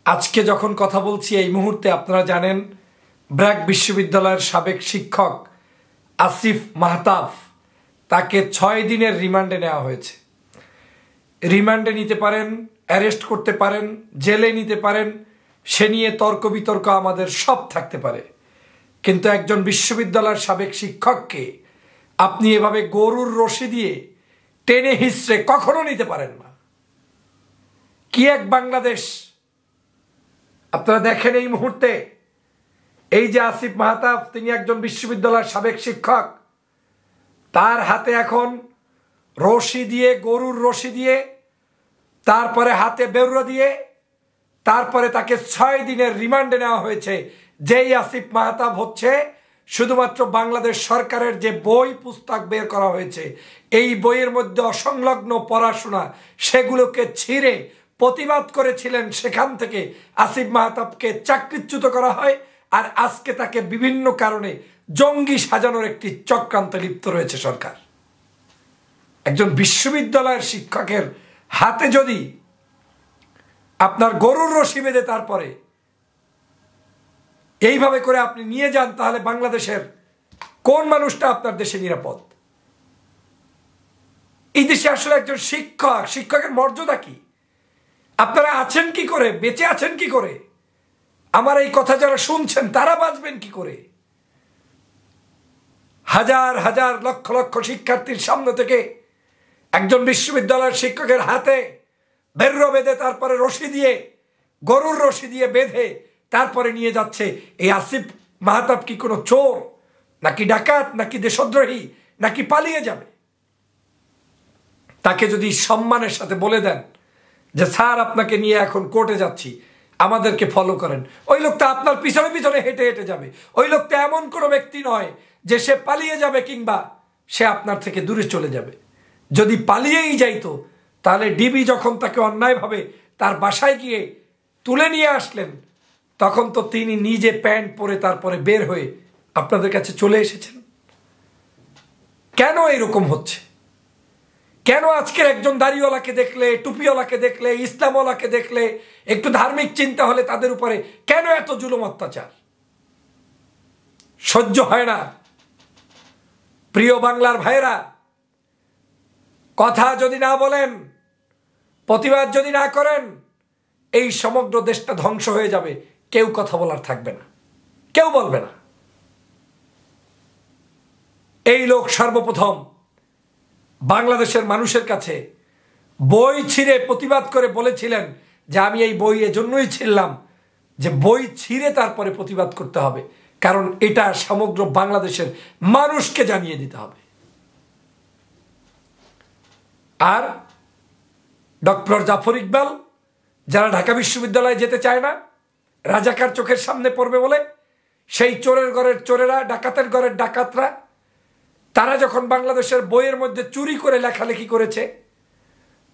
আজকে যখন কথা বলছি এই মুহূর্তে আপনারা জানেন ব্র্যাক বিশ্ববিদ্যালয়ের সাবেক শিক্ষক আসিফ মাহতাব তাকে 6 দিনের রিমান্ডে নেওয়া হয়েছে। রিমান্ডে নিতে পারেন, অ্যারেস্ট করতে পারেন, জেলে নিতে পারেন, সে নিয়ে তর্ক বিতর্ক আমাদের সব থাকতে পারে, কিন্তু একজন বিশ্ববিদ্যালয়ের সাবেক শিক্ষককে আপনি এভাবে গরুর রশি দিয়ে টেনে হিঁচড়ে কখনো নিতে পারেন না। কি এক বাংলাদেশ! আপনারা দেখেন এই মুহূর্তে এই যে আসিফ মাহতাব, তিনি একজন বিশ্ববিদ্যালয়ের সাবেক শিক্ষক, তার হাতে এখন রশি দিয়ে, গরুর রশি দিয়ে, তারপরে হাতে বেরুয়া দিয়ে, তারপরে তাকে 6 দিনের রিমান্ডে নেওয়া হয়েছে। যেই আসিফ মাহতাব হচ্ছে শুধুমাত্র বাংলাদেশ সরকারের যে বই পুস্তক বের করা হয়েছে, এই বইয়ের মধ্যে অসংলগ্ন পড়াশোনা সেগুলোকে ছিঁড়ে প্রতিবাদ করেছিলেন, সেখান থেকে আসিফ মাহতাবকে চাকরিচ্যুত করা হয়। আর আজকে তাকে বিভিন্ন কারণে জঙ্গি সাজানোর একটি চক্রান্তে লিপ্ত রয়েছে সরকার। একজন বিশ্ববিদ্যালয়ের শিক্ষকের হাতে যদি আপনার গরুর রশি বেঁধে তারপরে এইভাবে করে আপনি নিয়ে যান, তাহলে বাংলাদেশের কোন মানুষটা আপনার দেশে নিরাপদ? এই দেশে আসলে একজন শিক্ষকের মর্যাদা কি? আপনারা আছেন কি করে, বেঁচে আছেন কি করে? আমার এই কথা যারা শুনছেন তারা বাঁচবেন কি করে? হাজার হাজার লক্ষ লক্ষ শিক্ষার্থীর সামনে থেকে একজন বিশ্ববিদ্যালয়ের শিক্ষকের হাতে বেরো বেঁধে, তারপরে রশি দিয়ে, গরুর রশি দিয়ে বেঁধে তারপরে নিয়ে যাচ্ছে। এই আসিফ মাহতাব কি কোনো চোর, নাকি ডাকাত, নাকি দেশদ্রোহী, নাকি পালিয়ে যাবে? তাকে যদি সম্মানের সাথে বলে দেন যে স্যার আপনাকে নিয়ে এখন কোর্টে যাচ্ছি, আমাদেরকে ফলো করেন, ওই লোকটা আপনার পিছনে পিছনে হেঁটে হেঁটে যাবে। ওই লোকটা এমন কোনো ব্যক্তি নয় যে সে পালিয়ে যাবে কিংবা সে আপনার থেকে দূরে চলে যাবে। যদি পালিয়েই যাইতো তাহলে ডিবি যখন তাকে অন্যায়ভাবে তার বাসায় গিয়ে তুলে নিয়ে আসলেন, তখন তো তিনি নিজে প্যান্ট পরে তারপরে বের হয়ে আপনাদের কাছে চলে এসেছেন। কেন এরকম হচ্ছে? কেন আজকের একজন দাড়িওয়ালাকে দেখলে, টুপিওয়ালাকে দেখলে, ইসলামওয়ালাকে দেখলে, একটু ধার্মিক চিন্তা হলে তাদের উপরে কেন এত জুলুম অত্যাচার? সহ্য হয় না। প্রিয় বাংলার ভাইরা, কথা যদি না বলেন, প্রতিবাদ যদি না করেন, এই সমগ্র দেশটা ধ্বংস হয়ে যাবে। কেউ কথা বলার থাকবে না, কেউ বলবে না। এই লোক সর্বপ্রথম বাংলাদেশের মানুষের কাছে বই ছিঁড়ে প্রতিবাদ করে বলেছিলেন যে আমি এই বই এজন্যই ছিঁড়লাম যে বই ছিঁড়ে তারপরে প্রতিবাদ করতে হবে, কারণ এটা সমগ্র বাংলাদেশের মানুষকে জানিয়ে দিতে হবে। আর ডক্টর জাফর ইকবাল, যারা ঢাকা বিশ্ববিদ্যালয়ে যেতে চায় না, রাজাকার চোখের সামনে পড়বে বলে, সেই চোরের ঘরের চোরেরা, ডাকাতের ঘরের ডাকাতরা, তারা যখন বাংলাদেশের বইয়ের মধ্যে চুরি করে লেখালেখি করেছে,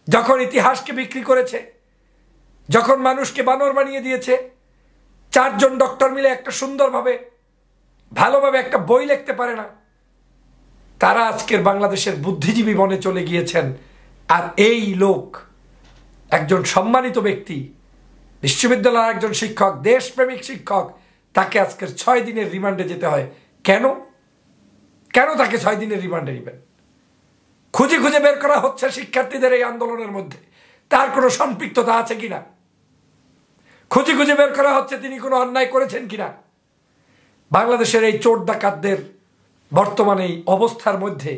যখন ইতিহাসকে বিক্রি করেছে, যখন মানুষকে বানর বানিয়ে দিয়েছে, 4 জন ডক্টর মিলে একটা সুন্দরভাবে ভালোভাবে একটা বই লিখতে পারে না, তারা আজকের বাংলাদেশের বুদ্ধিজীবী বনে চলে গিয়েছেন। আর এই লোক একজন সম্মানিত ব্যক্তি, বিশ্ববিদ্যালয়ের একজন শিক্ষক, দেশপ্রেমিক শিক্ষক, তাকে আজকের 6 দিনের রিমান্ডে যেতে হয়। কেন কেন তাকে 6 দিনের রিমান্ডে নেবেন? খুঁজে খুঁজে বের করা হচ্ছে শিক্ষার্থীদের এই আন্দোলনের মধ্যে তার কোনো সম্পৃক্ততা আছে কিনা, খুঁজে খুঁজে বের করা হচ্ছে তিনি কোনো অন্যায় করেছেন কিনা। বাংলাদেশের এই চোর ডাকাতদের বর্তমানে এই অবস্থার মধ্যে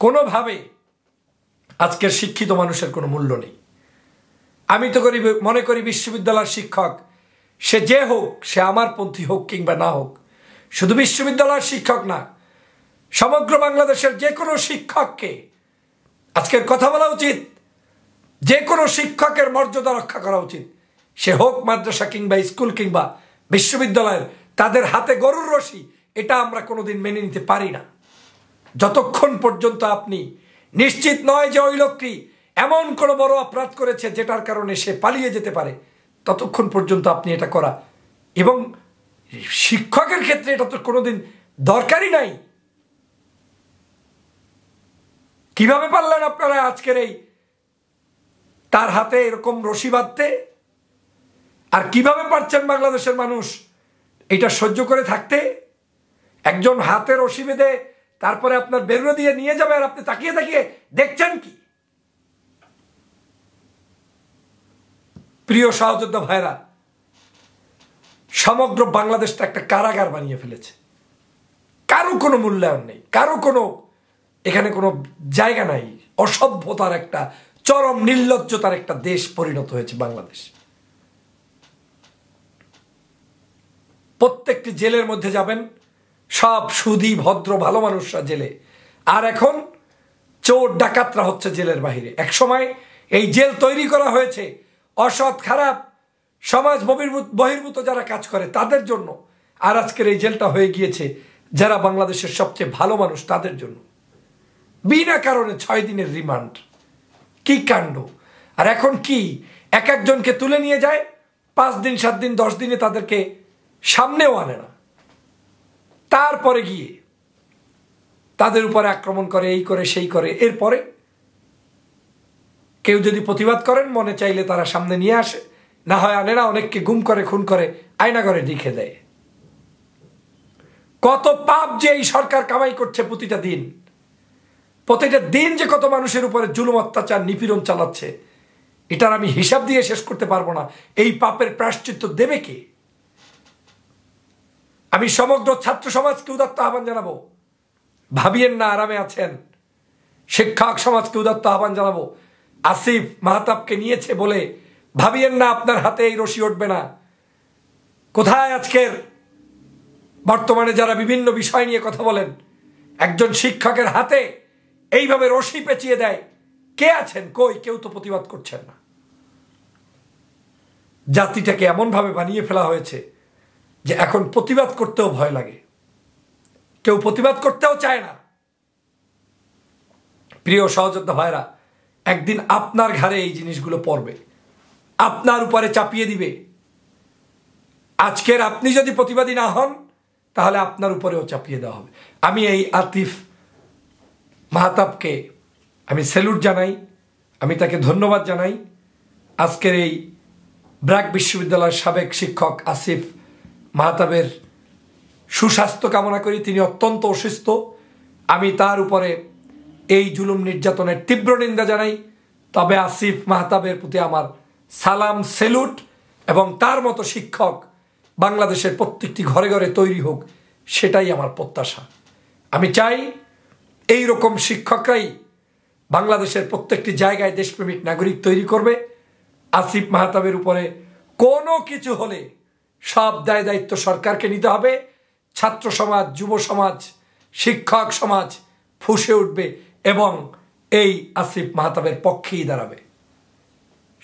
কোনোভাবে আজকের শিক্ষিত মানুষের কোনো মূল্য নেই। আমি তো মনে করি বিশ্ববিদ্যালয়ের শিক্ষক সে যে হোক, সে আমার পন্থী হোক কিংবা না হোক, শুধু বিশ্ববিদ্যালয়ের শিক্ষক না, সমগ্র বাংলাদেশের যে কোনো শিক্ষককে আজকের কথা বলা উচিত। যে কোনো শিক্ষকের মর্যাদা রক্ষা করা উচিত, সে হোক মাদ্রাসা কিংবা স্কুল কিংবা বিশ্ববিদ্যালয়ের। তাদের হাতে গরুর রশি, এটা আমরা কোনোদিন মেনে নিতে পারি না। যতক্ষণ পর্যন্ত আপনি নিশ্চিত নয় যে ওই লোকটি এমন কোনো বড় অপরাধ করেছে যেটার কারণে সে পালিয়ে যেতে পারে, ততক্ষণ পর্যন্ত আপনি এটা করা, এবং শিক্ষকের ক্ষেত্রে এটা তো কোনোদিন দরকারই নাই। কিভাবে পারলেন আপনারা আজকের এই তার হাতে এরকম রশি বাঁধতে? আর কিভাবে পারছেন বাংলাদেশের মানুষ এটা সহ্য করে থাকতে? একজন হাতে রশি বেঁধে তারপরে আপনার বেরো দিয়ে নিয়ে যাবে, আর আপনি তাকিয়ে তাকিয়ে দেখছেন কি? প্রিয় সহযোদ্ধা ভাইরা, সমগ্র বাংলাদেশটা একটা কারাগার বানিয়ে ফেলেছে। কারো কোনো মূল্যায়ন নেই, কারো কোনো এখানে কোনো জায়গা নাই। অসভ্যতার একটা চরম নির্লজ্জতার একটা দেশ পরিণত হয়েছে বাংলাদেশ। প্রত্যেকটি জেলের মধ্যে যাবেন, সব সুধী ভদ্র ভালো মানুষরা জেলে, আর এখন চোর ডাকাতরা হচ্ছে জেলের বাহিরে। একসময় এই জেল তৈরি করা হয়েছে অসৎ খারাপ সমাজ বহির্ভূত যারা কাজ করে তাদের জন্য, আর আজকের এই জেলটা হয়ে গিয়েছে যারা বাংলাদেশের সবচেয়ে ভালো মানুষ তাদের জন্য। বিনা কারণে 6 দিনের রিমান্ড, কি কাণ্ড! আর এখন কি এক একজনকে তুলে নিয়ে যায়, 5 দিন 7 দিন 10 দিনে তাদেরকে সামনেও আনে না, তারপরে গিয়ে তাদের উপরে আক্রমণ করে, এই করে সেই করে। এরপরে কেউ যদি প্রতিবাদ করেন, মনে চাইলে তারা সামনে নিয়ে আসে, না হয় আনে না। অনেককে গুম করে, খুন করে, আয়নাঘরে রেখে দেয়। কত পাপ যে এই সরকার কামাই করছে প্রতিটা দিন যে কত মানুষের উপরে জুলুম অত্যাচার নিপীড়ন চালাচ্ছে, এটার আমি হিসাব দিয়ে শেষ করতে পারবো না। এই পাপের প্রায়শ্চিত্ত দেবে কে? আমি সমগ্র ছাত্র সমাজকে উদাত্ত আহ্বান জানাবো, ভাবিয়েন না আরামে আছেন। শিক্ষক সমাজকে উদাত্ত আহ্বান জানাবো, আসিফ মাহতাবকে নিয়েছে বলে ভাবিয়েন না আপনার হাতে এই রশি উঠবে না। কোথায় আজকের বর্তমানে যারা বিভিন্ন বিষয় নিয়ে কথা বলেন, একজন শিক্ষকের হাতে এইভাবে রশি পেঁচিয়ে দেয়, কে আছেন? কই? কেউ তো প্রতিবাদ করছেন না। জাতিটাকে এমনভাবে বানিয়ে ফেলা হয়েছে যে এখন প্রতিবাদ করতেও ভয় লাগে, কেউ প্রতিবাদ করতেও চায় না। প্রিয় সহযোদ্ধা ভাইরা, একদিন আপনার ঘাড়ে এই জিনিসগুলো পড়বে, আপনার উপরে চাপিয়ে দিবে। আজকের আপনি যদি প্রতিবাদী না হন, তাহলে আপনার উপরেও চাপিয়ে দেওয়া হবে। আমি এই আসিফ মাহতাবকে আমি স্যালুট জানাই, আমি তাকে ধন্যবাদ জানাই। আজকের এই ব্র্যাক বিশ্ববিদ্যালয়ের সাবেক শিক্ষক আসিফ মাহতাবের সুস্বাস্থ্য কামনা করি। তিনি অত্যন্ত অসুস্থ। আমি তার উপরে এই জুলুম নির্যাতনের তীব্র নিন্দা জানাই। তবে আসিফ মাহতাবের প্রতি আমার সালাম, স্যালুট, এবং তার মতো শিক্ষক বাংলাদেশের প্রত্যেকটি ঘরে ঘরে তৈরি হোক, সেটাই আমার প্রত্যাশা। আমি চাই এই রকম শিক্ষকরাই বাংলাদেশের প্রত্যেকটি জায়গায় দেশপ্রেমিক নাগরিক তৈরি করবে। আসিফ মাহতাবের উপরে কোনো কিছু হলে সব দায় দায়িত্ব সরকারকে নিতে হবে। ছাত্র সমাজ, যুব সমাজ, শিক্ষক সমাজ ফুঁসে উঠবে এবং এই আসিফ মাহতাবের পক্ষেই দাঁড়াবে।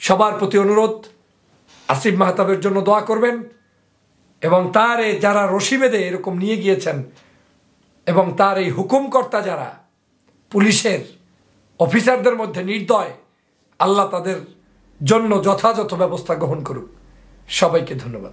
সবার প্রতি অনুরোধ, আসিফ মাহতাবের জন্য দোয়া করবেন, এবং তার যারা রশি বেঁধে এরকম নিয়ে গিয়েছেন, এবং তার এই হুকুমকর্তা যারা পুলিশের অফিসারদের মধ্যে নির্দয়, আল্লাহ তাদের জন্য যথাযথ ব্যবস্থা গ্রহণ করুক। সবাইকে ধন্যবাদ।